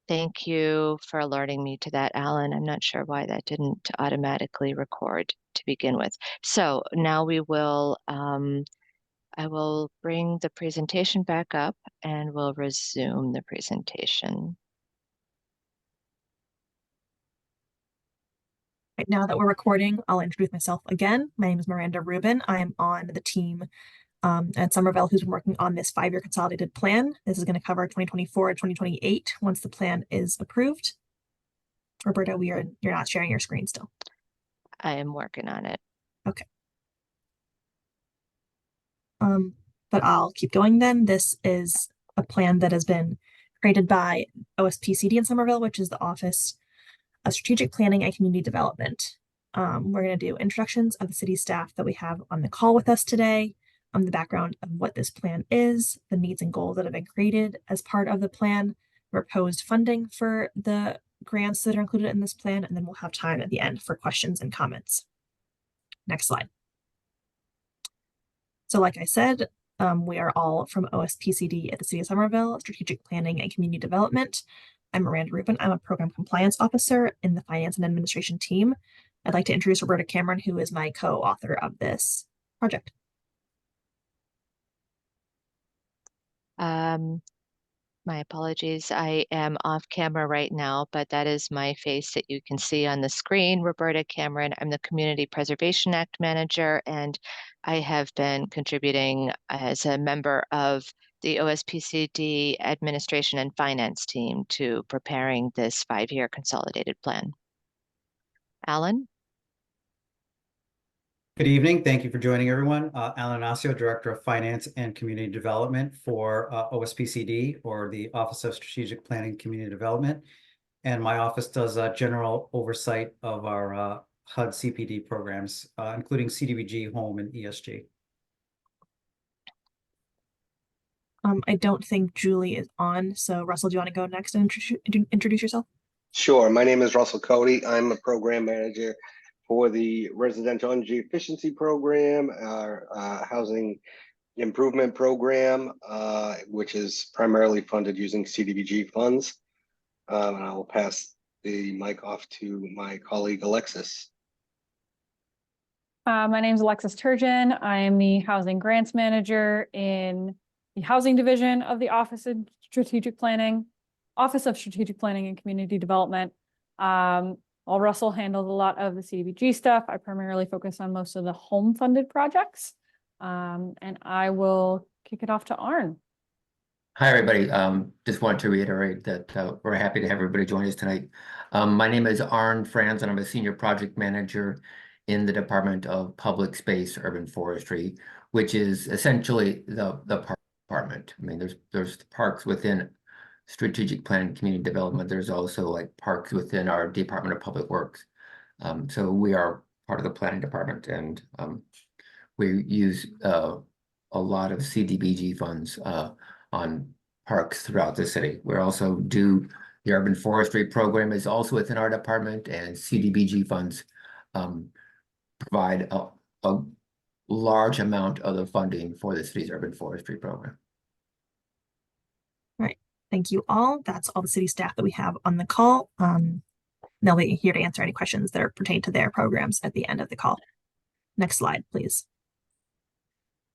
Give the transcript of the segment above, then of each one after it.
Thank you for alerting me to that, Alan. I'm not sure why that didn't automatically record to begin with. So now I will bring the presentation back up and we'll resume the presentation. Right now that we're recording, I'll introduce myself again. My name is Miranda Rubin. I'm on the team at Somerville who's been working on this 5-year consolidated plan. This is going to cover 2024 2028 once the plan is approved. Roberta, you're not sharing your screen still. I am working on it. Okay. But I'll keep going then. This is a plan that has been created by OSPCD in Somerville, which is the Office of Strategic Planning and Community Development. We're going to do introductions of the city staff that we have on the call with us today, the background of what this plan is, the needs and goals that have been created as part of the plan, proposed funding for the grants that are included in this plan, and then we'll have time at the end for questions and comments. Next slide. So like I said, we are all from OSPCD at the City of Somerville, Strategic Planning and Community Development. I'm Miranda Rubin. I'm a Program Compliance Officer in the Finance and Administration team. I'd like to introduce Roberta Cameron, who is my co-author of this project. My apologies. I am off camera right now, but that is my face that you can see on the screen. Roberta Cameron. I'm the Community Preservation Act Manager, and I have been contributing as a member of the OSPCD Administration and Finance team to preparing this 5-year consolidated plan. Alan? Good evening. Thank you for joining everyone. Alan Anasio, Director of Finance and Community Development for OSPCD, or the Office of Strategic Planning Community Development. And my office does general oversight of our HUD CPD programs, including CDBG, Home, and ESG. I don't think Julie is on, so Russell, do you want to go next and introduce yourself? Sure. My name is Russell Cody. I'm a program manager for the Residential Energy Efficiency Program, our Housing Improvement Program, which is primarily funded using CDBG funds. And I will pass the mic off to my colleague, Alexis. My name is Alexis Turgeon. I am the Housing Grants Manager in the Housing Division of the Office of Strategic Planning and Community Development. While Russell handles a lot of the CDBG stuff, I primarily focus on most of the home-funded projects. And I will kick it off to Arn. Hi, everybody. Just want to reiterate that we're happy to have everybody join us tonight. My name is Arn Franz, and I'm a Senior Project Manager in the Department of Public Space, Urban Forestry, which is essentially the park department. I mean, there's parks within Strategic Planning Community Development. There's also like parks within our Department of Public Works. So we are part of the planning department, and we use a lot of CDBG funds on parks throughout the city. We also do the urban forestry program is also within our department, and CDBG funds provide a large amount of the funding for the city's urban forestry program. All right. Thank you all. That's all the city staff that we have on the call. They'll be here to answer any questions that pertain to their programs at the end of the call. Next slide, please.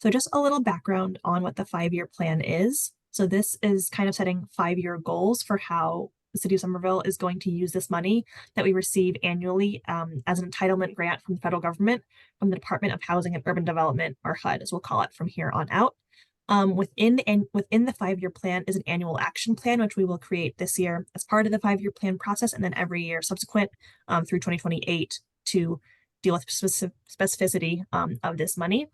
So just a little background on what the 5-year plan is. So this is kind of setting 5-year goals for how the City of Somerville is going to use this money that we receive annually as an entitlement grant from the federal government, from the Department of Housing and Urban Development, or HUD, as we'll call it from here on out. Within the 5-year plan is an annual action plan, which we will create this year as part of the 5-year plan process, and then every year subsequent through 2028 to deal with specificity of this money.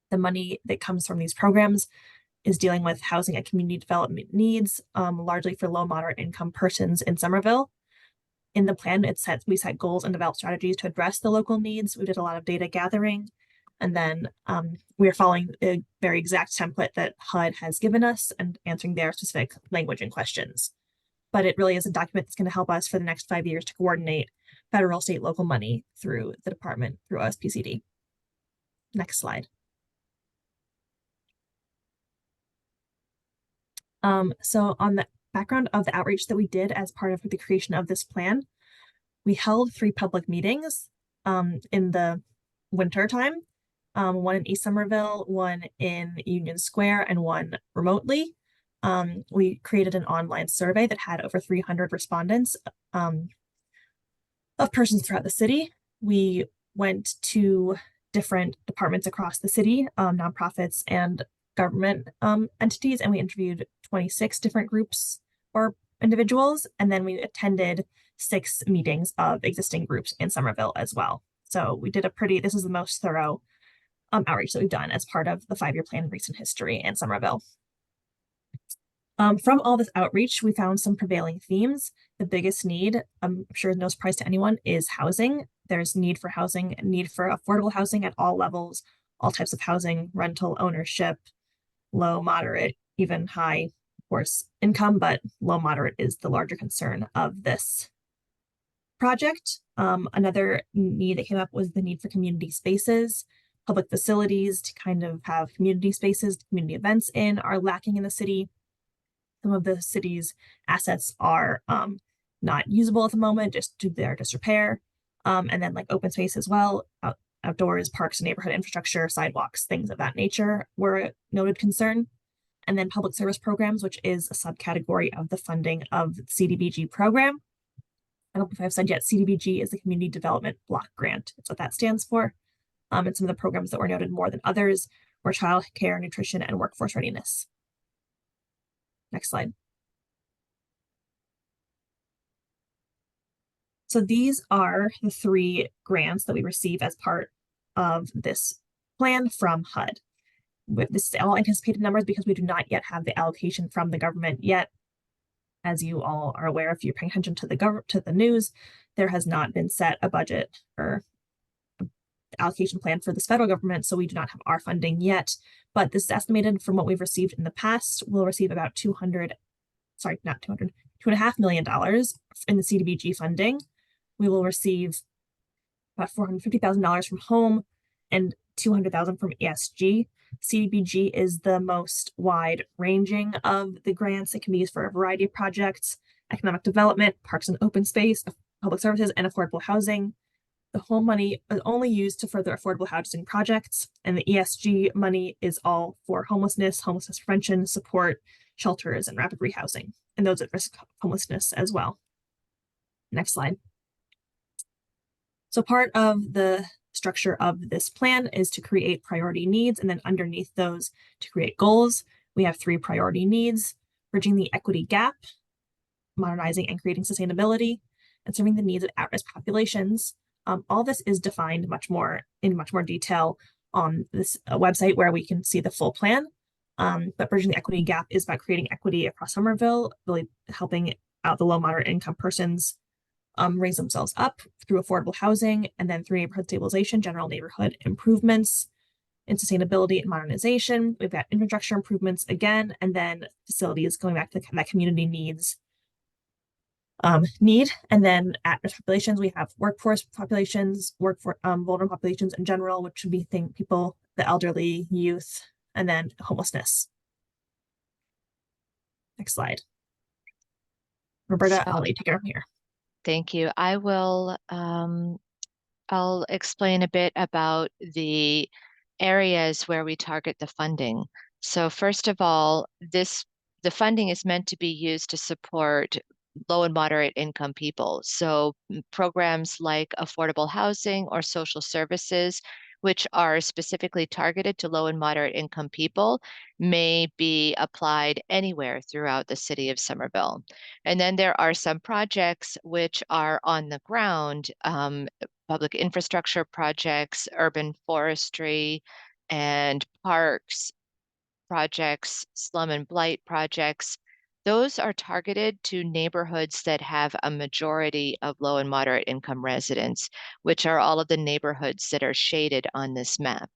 The money that comes from these programs is dealing with housing and community development needs, largely for low moderate income persons in Somerville. In the plan, we set goals and develop strategies to address the local needs. We did a lot of data gathering, and then we are following a very exact template that HUD has given us and answering their specific language and questions. But it really is a document that's going to help us for the next 5 years to coordinate federal, state, local money through the department, through OSPCD. Next slide. So on the background of the outreach that we did as part of the creation of this plan. We held 3 public meetings in the winter time, one in East Somerville, one in Union Square, and one remotely. We created an online survey that had over 300 respondents of persons throughout the city. We went to different departments across the city, nonprofits and government entities, and we interviewed 26 different groups or individuals, and then we attended 6 meetings of existing groups in Somerville as well. So we did this is the most thorough outreach that we've done as part of the 5-year plan in recent history in Somerville. From all this outreach, we found some prevailing themes. The biggest need, I'm sure no surprise to anyone, is housing. There's need for housing, need for affordable housing at all levels, all types of housing, rental, ownership, low, moderate, even high, of course, income, but low, moderate is the larger concern of this project. Another need that came up was the need for community spaces. Public facilities to kind of have community spaces, community events in are lacking in the city. Some of the city's assets are not usable at the moment, just due to their disrepair. And then like open space as well, outdoors, parks, neighborhood infrastructure, sidewalks, things of that nature were a noted concern. And then public service programs, which is a subcategory of the funding of the CDBG program. I don't know if I've said yet, CDBG is the Community Development Block Grant. That's what that stands for. And some of the programs that were noted more than others were child care, nutrition, and workforce readiness. Next slide. So these are the 3 grants that we receive as part of this plan from HUD. This is all anticipated numbers because we do not yet have the allocation from the government yet. As you all are aware, if you're paying attention to the news, there has not been set a budget or allocation plan for this federal government, so we do not have our funding yet. But this is estimated from what we've received in the past. We'll receive about $2.5 million in the CDBG funding. We will receive about $450,000 from home and $200,000 from ESG. CDBG is the most wide-ranging of the grants. It can be used for a variety of projects: economic development, parks and open space, public services, and affordable housing. The home money is only used to further affordable housing projects, and the ESG money is all for homelessness prevention, support, shelters, and rapid rehousing, and those at risk of homelessness as well. Next slide. So part of the structure of this plan is to create priority needs, and then underneath those to create goals. We have 3 priority needs: bridging the equity gap, modernizing and creating sustainability, and serving the needs of at-risk populations. All this is defined in much more detail on this website where we can see the full plan. But bridging the equity gap is about creating equity across Somerville, really helping out the low moderate income persons raise themselves up through affordable housing, and then through neighborhood stabilization, general neighborhood improvements, and sustainability and modernization. We've got infrastructure improvements again, and then facilities going back to that community needs need. And then at-risk populations, we have workforce populations, vulnerable populations in general, which would be people, the elderly, youth, and then homelessness. Next slide. Roberta, I'll let you take it from here. Thank you. I will, I'll explain a bit about the areas where we target the funding. So first of all, the funding is meant to be used to support low and moderate income people. So programs like affordable housing or social services, which are specifically targeted to low and moderate income people, may be applied anywhere throughout the city of Somerville. And then there are some projects which are on the ground, public infrastructure projects, urban forestry, and parks projects, slum and blight projects. Those are targeted to neighborhoods that have a majority of low and moderate income residents, which are all of the neighborhoods that are shaded on this map.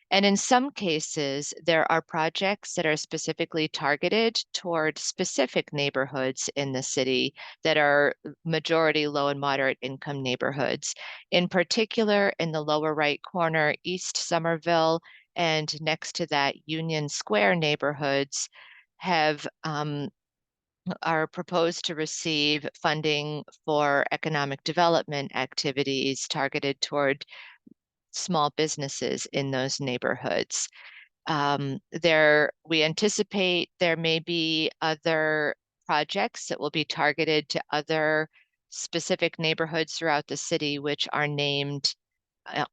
And in some cases, there are projects that are specifically targeted toward specific neighborhoods in the city that are majority low and moderate income neighborhoods. In particular, in the lower right corner, East Somerville and next to that Union Square neighborhoods have are proposed to receive funding for economic development activities targeted toward small businesses in those neighborhoods. We anticipate there may be other projects that will be targeted to other specific neighborhoods throughout the city, which are named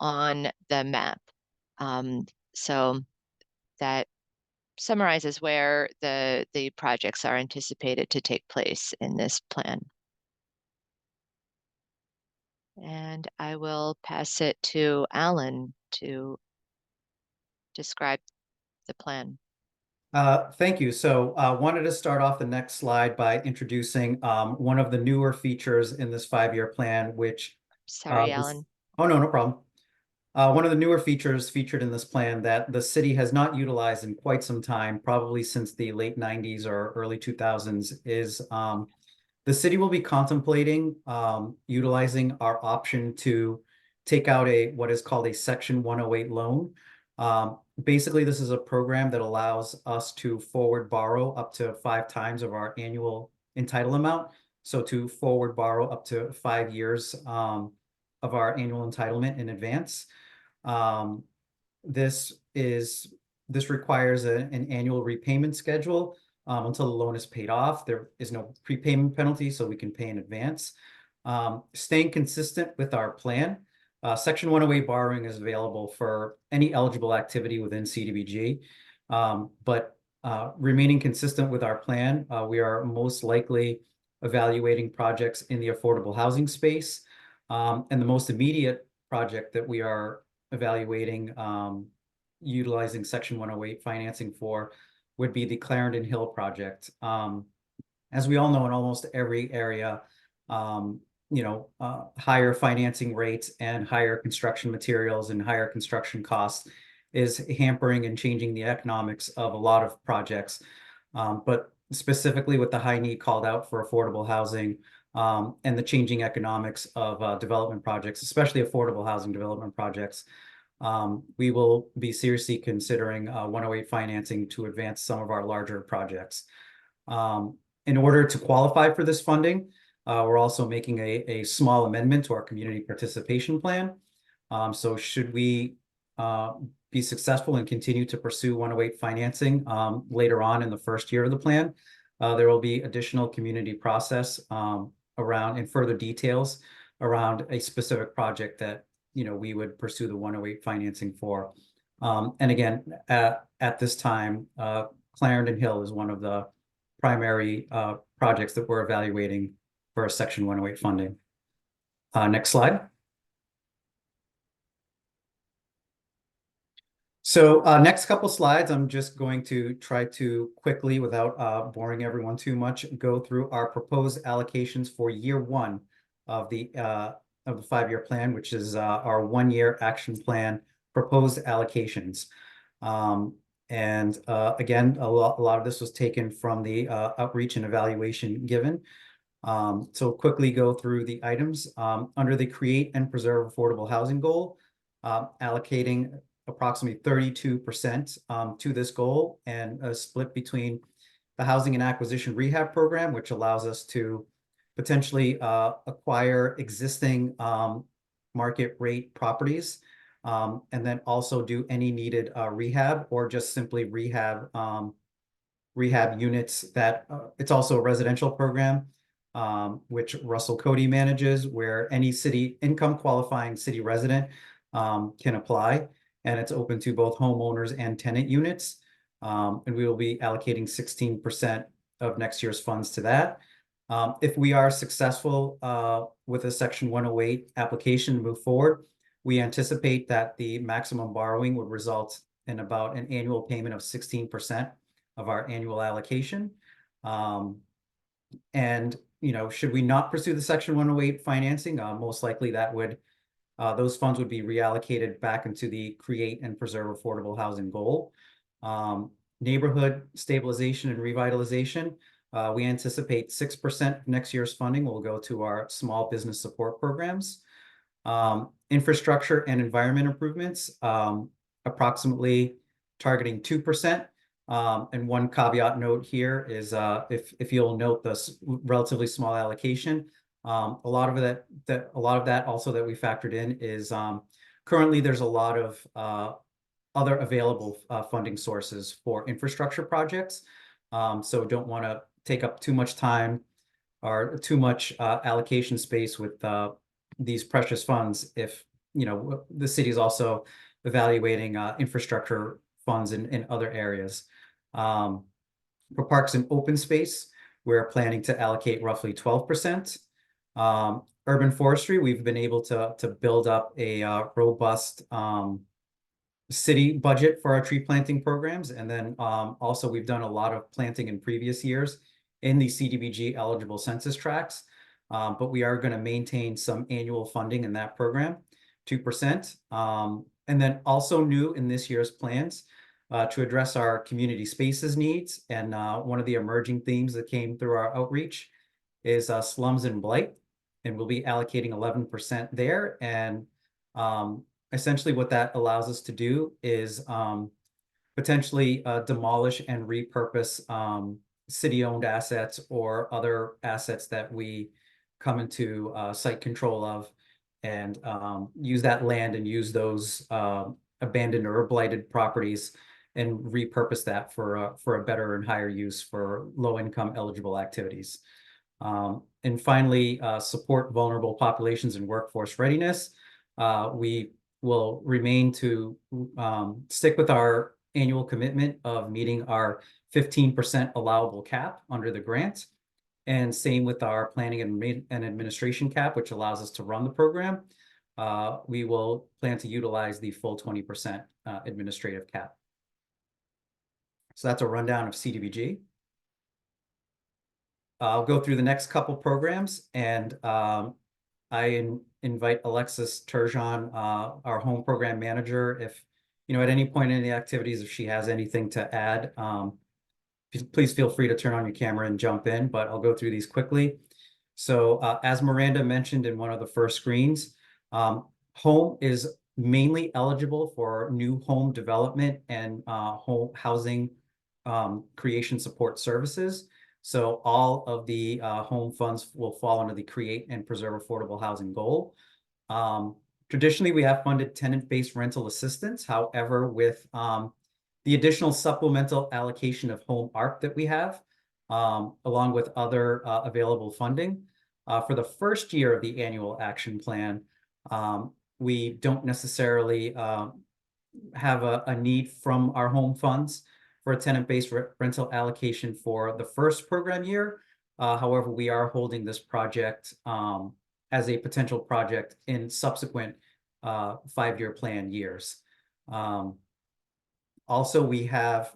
on the map. So that summarizes where the projects are anticipated to take place in this plan. And I will pass it to Alan to describe the plan. Thank you. So wanted to start off the next slide by introducing one of the newer features in this 5-year plan, which Sorry, Alan. Oh, no, no problem. One of the newer features featured in this plan that the city has not utilized in quite some time, probably since the late 90s or early 2000s, is the city will be contemplating utilizing our option to take out what is called a Section 108 loan. Basically, this is a program that allows us to forward borrow up to 5 times of our annual entitle amount. So to forward borrow up to 5 years of our annual entitlement in advance. This requires an annual repayment schedule until the loan is paid off. There is no prepayment penalty, so we can pay in advance. Staying consistent with our plan, Section 108 borrowing is available for any eligible activity within CDBG, but remaining consistent with our plan, we are most likely evaluating projects in the affordable housing space. And the most immediate project that we are evaluating utilizing Section 108 financing for would be the Clarendon Hill project. As we all know, in almost every area, higher financing rates and higher construction materials and higher construction costs is hampering and changing the economics of a lot of projects. But specifically with the high need called out for affordable housing and the changing economics of development projects, especially affordable housing development projects, we will be seriously considering 108 financing to advance some of our larger projects. In order to qualify for this funding, we're also making a small amendment to our community participation plan. So should we be successful and continue to pursue 108 financing later on in the first year of the plan, there will be additional community process around and further details around a specific project that we would pursue the 108 financing for. And again, at this time, Clarendon Hill is one of the primary projects that we're evaluating for Section 108 funding. Next slide. So next couple slides, I'm just going to try to quickly, without boring everyone too much, go through our proposed allocations for year 1 of the 5-year plan, which is our 1-year action plan proposed allocations. And again, a lot of this was taken from the outreach and evaluation given. So quickly go through the items. Under the create and preserve affordable housing goal, allocating approximately 32% to this goal, and a split between the housing and acquisition rehab program, which allows us to potentially acquire existing market rate properties, and then also do any needed rehab or just simply rehab units that it's also a residential program, which Russell Cody manages, where any city income qualifying city resident can apply. And it's open to both homeowners and tenant units. And we will be allocating 16% of next year's funds to that. If we are successful with a Section 108 application to move forward, we anticipate that the maximum borrowing would result in about an annual payment of 16% of our annual allocation. And should we not pursue the Section 108 financing, most likely that would those funds would be reallocated back into the create and preserve affordable housing goal. Neighborhood stabilization and revitalization, we anticipate 6% of next year's funding will go to our small business support programs. Infrastructure and environment improvements, approximately targeting 2%, And one caveat note here is if you'll note this relatively small allocation, a lot of that also that we factored in is currently there's a lot of other available funding sources for infrastructure projects. So don't want to take up too much time or too much allocation space with these precious funds if, you know, the city is also evaluating infrastructure funds in other areas. For parks and open space, we're planning to allocate roughly 12%. Urban forestry, we've been able to build up a robust city budget for our tree planting programs. And then also we've done a lot of planting in previous years in the CDBG eligible census tracts. But we are going to maintain some annual funding in that program, 2%. And then also new in this year's plans to address our community spaces needs. And one of the emerging themes that came through our outreach is slums and blight. And we'll be allocating 11% there. And essentially what that allows us to do is potentially demolish and repurpose city-owned assets or other assets that we come into site control of, and use that land and use those abandoned or blighted properties and repurpose that for a better and higher use for low-income eligible activities. And finally, support vulnerable populations and workforce readiness. We will remain to stick with our annual commitment of meeting our 15% allowable cap under the grant. And same with our planning and administration cap, which allows us to run the program. We will plan to utilize the full 20% administrative cap. So that's a rundown of CDBG. I'll go through the next couple programs, and I invite Alexis Turgeon, our home program manager, if, you know, at any point in the activities, if she has anything to add, please feel free to turn on your camera and jump in, but I'll go through these quickly. So as Miranda mentioned in one of the first screens, home is mainly eligible for new home development and home housing creation support services. So all of the home funds will fall under the Create and Preserve Affordable Housing goal. Traditionally, we have funded tenant-based rental assistance. However, with the additional supplemental allocation of home ARP that we have, along with other available funding, for the first year of the annual action plan, we don't necessarily have a need from our home funds for a tenant-based rental allocation for the first program year. However, we are holding this project as a potential project in subsequent 5-year plan years. Also, we have,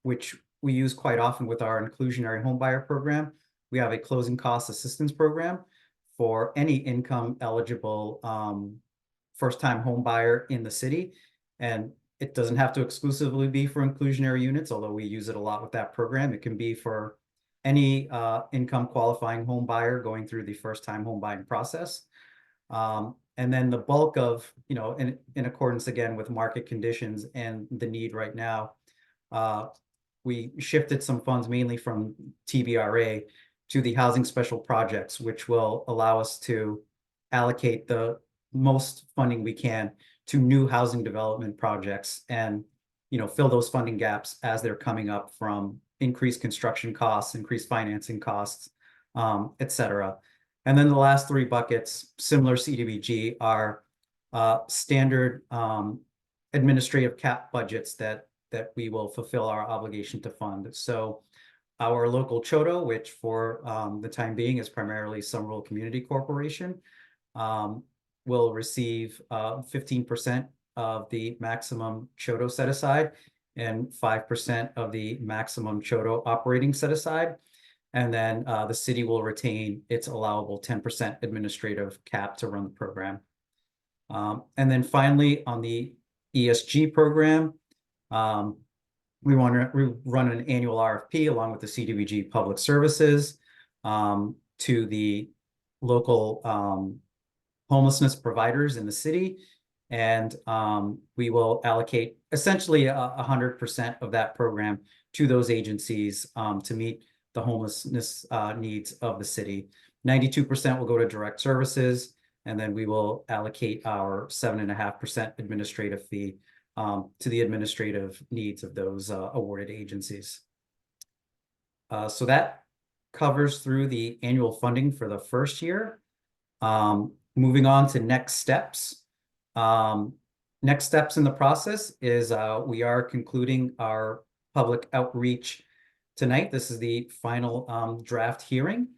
which we use quite often with our inclusionary homebuyer program, we have a closing cost assistance program for any income eligible first-time home buyer in the city. And it doesn't have to exclusively be for inclusionary units, although we use it a lot with that program. It can be for any income qualifying home buyer going through the first-time home buying process. And then the bulk of, you know, in accordance again with market conditions and the need right now, we shifted some funds mainly from TBRA to the housing special projects, which will allow us to allocate the most funding we can to new housing development projects and, you know, fill those funding gaps as they're coming up from increased construction costs, increased financing costs, et cetera. And then the last 3 buckets, similar CDBG, are standard administrative cap budgets that we will fulfill our obligation to fund. So our local CHOTO, which for the time being is primarily Somerville Community Corporation, will receive 15% of the maximum CHOTO set aside and 5% of the maximum CHOTO operating set aside. And then the city will retain its allowable 10% administrative cap to run the program. And then finally, on the ESG program, we run an annual RFP along with the CDBG Public Services to the local homelessness providers in the city. And we will allocate essentially 100% of that program to those agencies to meet the homelessness needs of the city. 92% will go to direct services, and then we will allocate our 7.5% administrative fee to the administrative needs of those awarded agencies. So that covers through the annual funding for the first year. Moving on to next steps. Next steps in the process is we are concluding our public outreach tonight. This is the final draft hearing.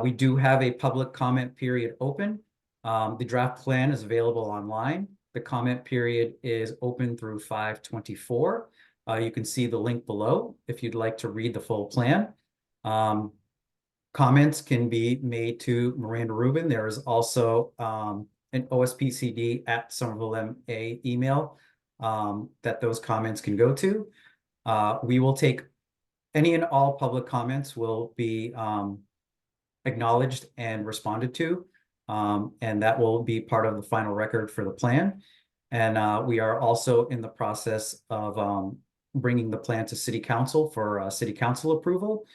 We do have a public comment period open. The draft plan is available online. The comment period is open through 5/24. You can see the link below if you'd like to read the full plan. Comments can be made to Miranda Rubin. There is also an OSPCD at Somerville MA email that those comments can go to. We will take any and all public comments will be acknowledged and responded to, and that will be part of the final record for the plan. And we are also in the process of bringing the plan to City Council for City Council approval.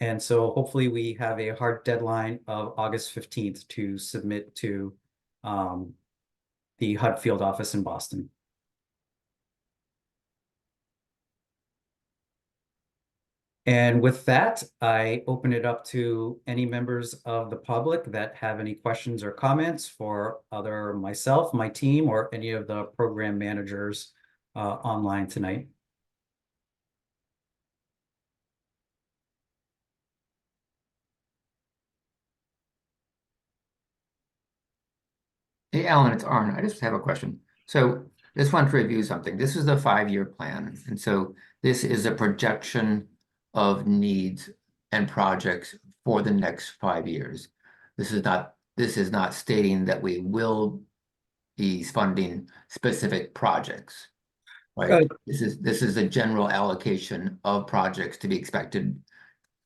And so hopefully we have a hard deadline of August 15th to submit to the HUD field office in Boston. And with that, I open it up to any members of the public that have any questions or comments for either myself, my team, or any of the program managers online tonight. Hey, Alan, it's Arn. I just have a question. So just want to review something. This is the 5-year plan. And so this is a projection of needs and projects for the next 5 years. This is not stating that we will be funding specific projects, right? This is a general allocation of projects to be expected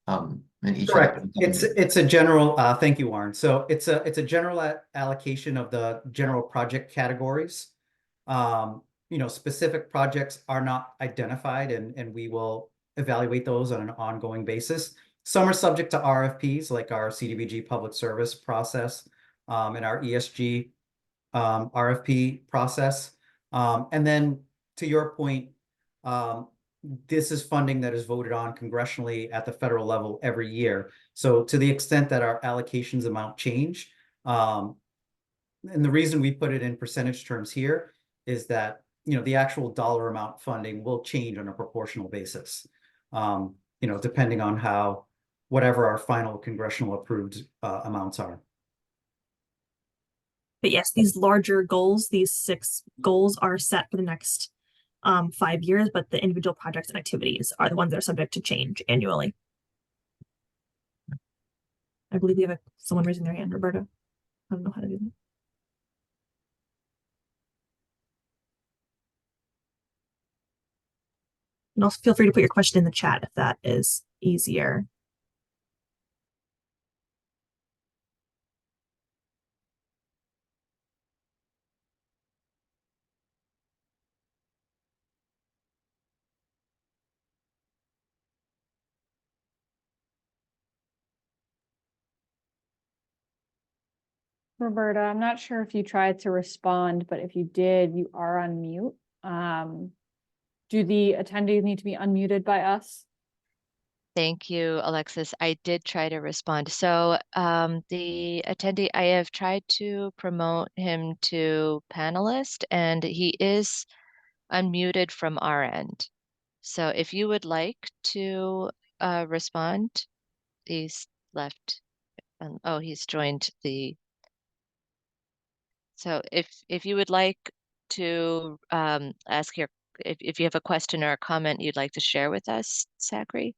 in each. Correct. It's a general, thank you, Warren. So it's a general allocation of the general project categories. Specific projects are not identified, and we will evaluate those on an ongoing basis. Some are subject to RFPs, like our CDBG public service process, and our ESG RFP process. And then to your point, this is funding that is voted on congressionally at the federal level every year. So to the extent that our allocations amount change, and the reason we put it in percentage terms here is that, the actual dollar amount funding will change on a proportional basis, depending on whatever our final congressional approved amounts are. But yes, these larger goals, these 6 goals are set for the next 5 years, but the individual projects and activities are the ones that are subject to change annually. I believe we have someone raising their hand, Roberta. I don't know how to do that. And also feel free to put your question in the chat if that is easier. Roberta, I'm not sure if you tried to respond, but if you did, you are on mute. Do the attendees need to be unmuted by us? Thank you, Alexis. I did try to respond. So the attendee, I have tried to promote him to panelist, and he is unmuted from our end. So if you would like to respond, he's left. Oh, he's joined the. So if you would like to ask if you have a question or a comment you'd like to share with us, Zachary.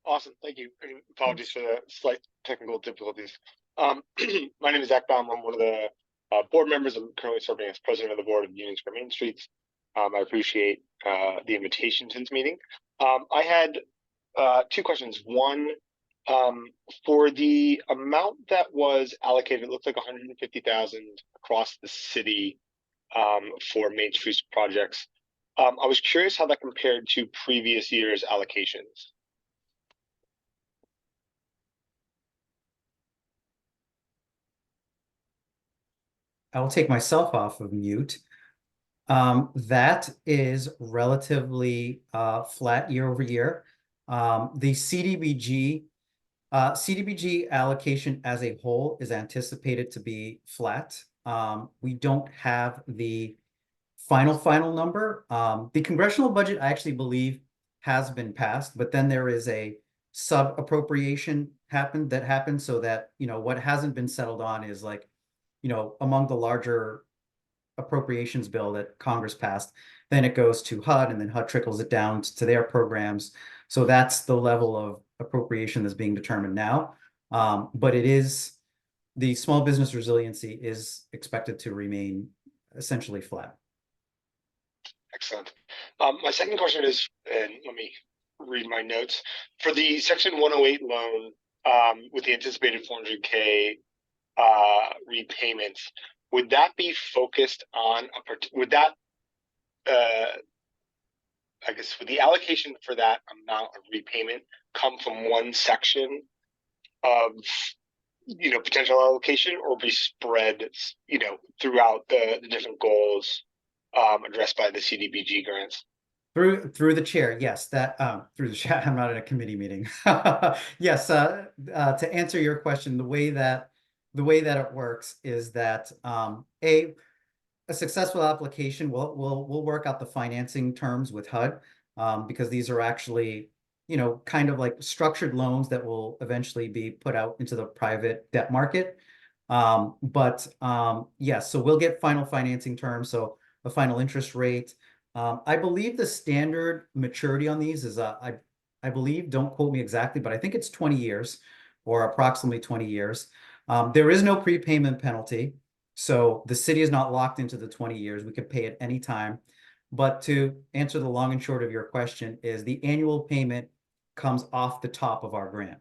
Awesome, thank you. And apologies for the slight technical difficulties. My name is Zach Baum. I'm one of the board members. I'm currently serving as president of the board of Union Square Main Streets. I appreciate the invitation to this meeting. I had 2 questions. One, for the amount that was allocated, it looks like 150,000 across the city for Main Street projects. I was curious how that compared to previous years' allocations. I will take myself off of mute. That is relatively flat year over year. The CDBG allocation as a whole is anticipated to be flat. We don't have the final number. The congressional budget, I actually believe, has been passed, but then there is a sub appropriation that happened so that, you know, what hasn't been settled on is like, you know, among the larger appropriations bill that Congress passed, then it goes to HUD and then HUD trickles it down to their programs. So that's the level of appropriation that's being determined now. But it is, the small business resiliency is expected to remain essentially flat. Excellent. My second question is, and let me read my notes. For the Section 108 loan, with the anticipated 400K repayments, would that be focused on would that I guess would the allocation for that amount of repayment come from one section of, you know, potential allocation, or be spread, you know, throughout the different goals addressed by the CDBG grants? Through the chair, yes, that through the chat. I'm not in a committee meeting. Yes, to answer your question, the way that it works is that a successful application will work out the financing terms with HUD, because these are actually, you know, kind of like structured loans that will eventually be put out into the private debt market. Yes, so we'll get final financing terms, so a final interest rate. I believe the standard maturity on these is I believe, don't quote me exactly, but I think it's 20 years or approximately 20 years. There is no prepayment penalty. So the city is not locked into the 20 years. We could pay at any time. But to answer the long and short of your question is the annual payment comes off the top of our grant.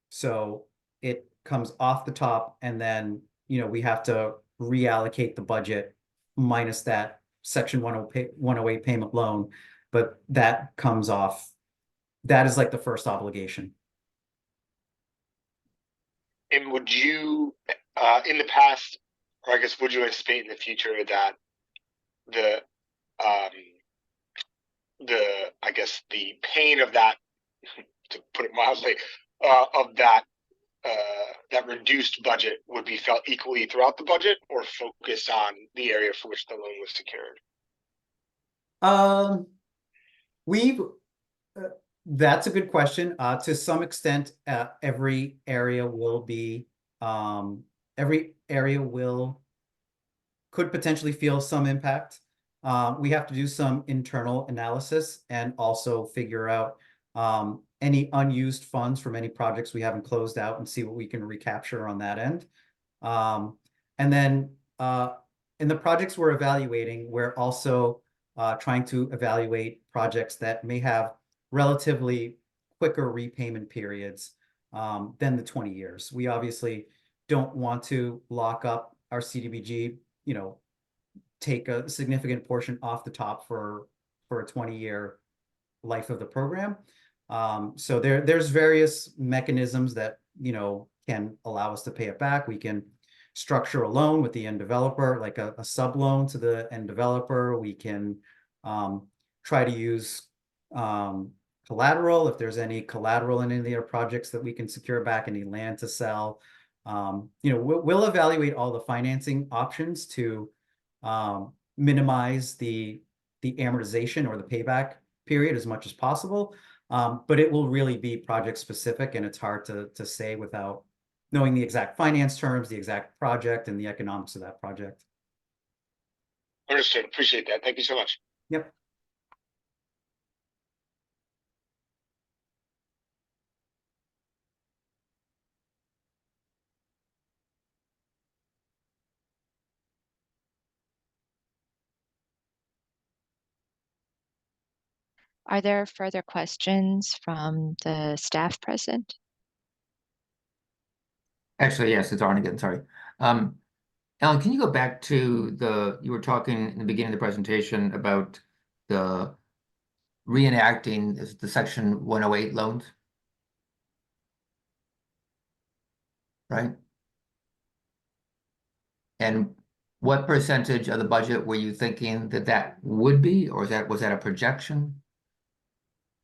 So it comes off the top, and then, you know, we have to reallocate the budget minus that Section 108 payment loan, but that comes off. That is like the first obligation. And would you, in the past, or I guess would you anticipate in the future that I guess the pain of that, to put it mildly, of that reduced budget would be felt equally throughout the budget, or focused on the area for which the loan was secured? That's a good question. To some extent, every area could potentially feel some impact. We have to do some internal analysis and also figure out any unused funds from any projects we haven't closed out and see what we can recapture on that end. And then in the projects we're evaluating, we're also trying to evaluate projects that may have relatively quicker repayment periods than the 20 years. We obviously don't want to lock up our CDBG, you know, take a significant portion off the top for a 20-year life of the program. So there's various mechanisms that, you know, can allow us to pay it back. We can structure a loan with the end developer, like a sub loan to the end developer. We can try to use collateral if there's any collateral in any of their projects that we can secure back, any land to sell. You know, we'll evaluate all the financing options to minimize the amortization or the payback period as much as possible. But it will really be project specific, and it's hard to say without knowing the exact finance terms, the exact project, and the economics of that project. Understood. Appreciate that. Thank you so much. Yep. Are there further questions from the staff present? Actually, yes, it's Arn again, sorry. Alan, can you go back to you were talking in the beginning of the presentation about the reenacting the Section 108 loans, right? And what percentage of the budget were you thinking that would be, or was that a projection?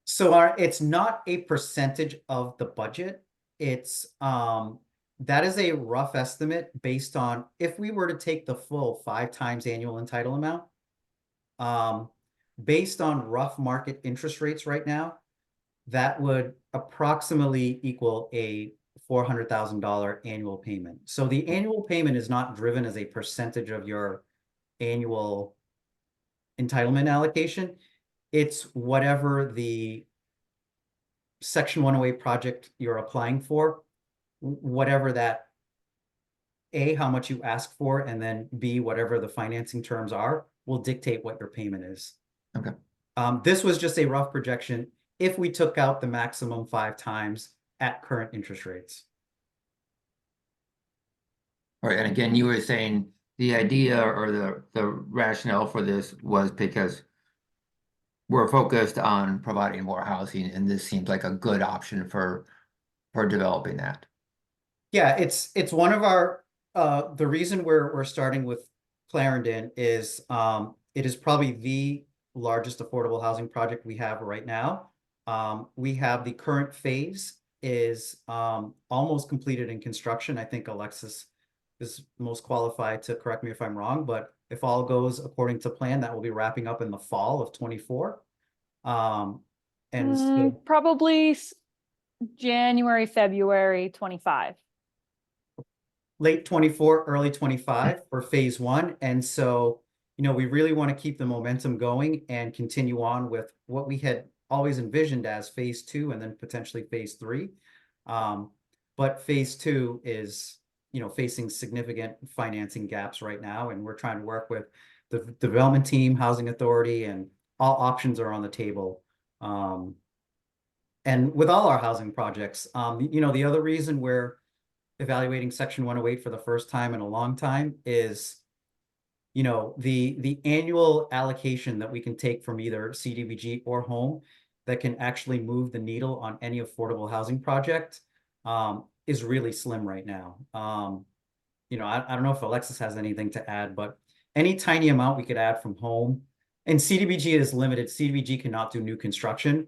So it's not a percentage of the budget. It's that is a rough estimate based on if we were to take the full 5 times annual entitle amount, based on rough market interest rates right now, that would approximately equal a $400,000 annual payment. So the annual payment is not driven as a percentage of your annual entitlement allocation. It's whatever the Section 108 project you're applying for, whatever that, A, how much you ask for, and then B, whatever the financing terms are, will dictate what your payment is. Okay. This was just a rough projection if we took out the maximum 5 times at current interest rates. All right, and again, you were saying the idea or the rationale for this was because we're focused on providing more housing, and this seems like a good option for developing that. Yeah, it's one of our the reason we're starting with Clarendon is it is probably the largest affordable housing project we have right now. We have the current phase is almost completed in construction. I think Alexis is most qualified to correct me if I'm wrong, but if all goes according to plan, that will be wrapping up in the fall of 24. And so Probably January, February 25. late 24, early 25 for phase 1. And so, we really want to keep the momentum going and continue on with what we had always envisioned as phase 2 and then potentially phase 3. But phase 2 is, facing significant financing gaps right now. And we're trying to work with the development team, housing authority, and all options are on the table. And with all our housing projects, the other reason we're evaluating Section 108 for the first time in a long time is, the annual allocation that we can take from either CDBG or home that can actually move the needle on any affordable housing project is really slim right now. I don't know if Alexis has anything to add, but any tiny amount we could add from home, and CDBG is limited. CDBG cannot do new construction.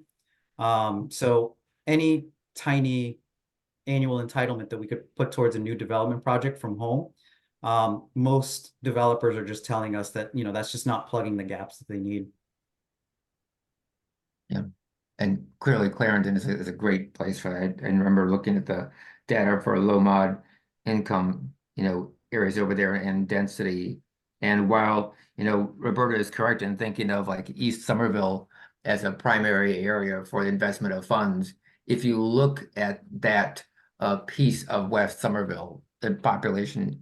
So any tiny annual entitlement that we could put towards a new development project from home, most developers are just telling us that, that's just not plugging the gaps that they need. Yeah, and clearly Clarendon is a great place for that. I remember looking at the data for low mod income, areas over there and density. And while, Roberta is correct in thinking of like East Somerville as a primary area for the investment of funds, if you look at that piece of West Somerville, the population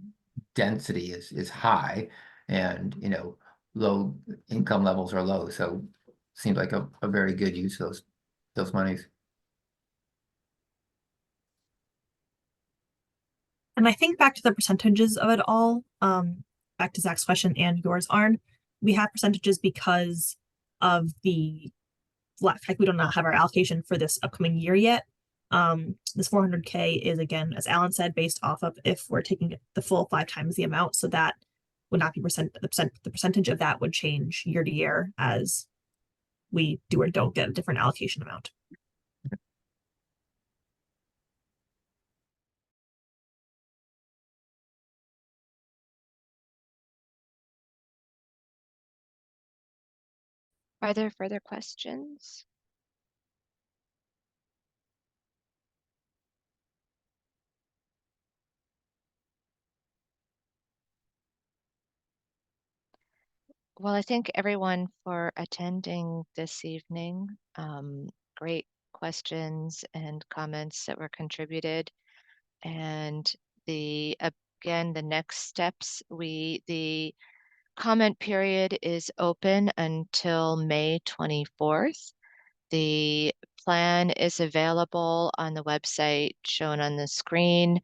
density is high, and low income levels are low. So seems like a very good use of those monies. And I think back to the percentages of it all, back to Zach's question and yours, Arn, we have percentages because of the fact we do not have our allocation for this upcoming year yet. This 400K is, again, as Alan said, based off of if we're taking the full 5 times the amount, so that would not be the percentage of that would change year to year as we do or don't get a different allocation amount. Are there further questions? Well, I thank everyone for attending this evening. Great questions and comments that were contributed. And again, the next steps, the comment period is open until May 24th. The plan is available on the website shown on the screen.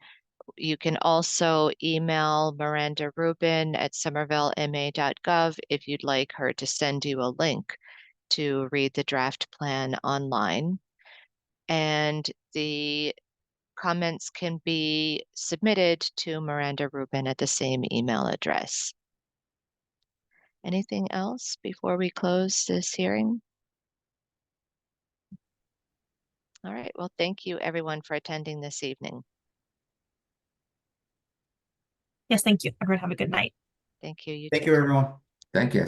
You can also email Miranda Rubin at somervillema.gov if you'd like her to send you a link to read the draft plan online. And the comments can be submitted to Miranda Rubin at the same email address. Anything else before we close this hearing? All right, well, thank you everyone for attending this evening. Yes, thank you. Everyone have a good night. Thank you. Thank you, everyone. Thank you.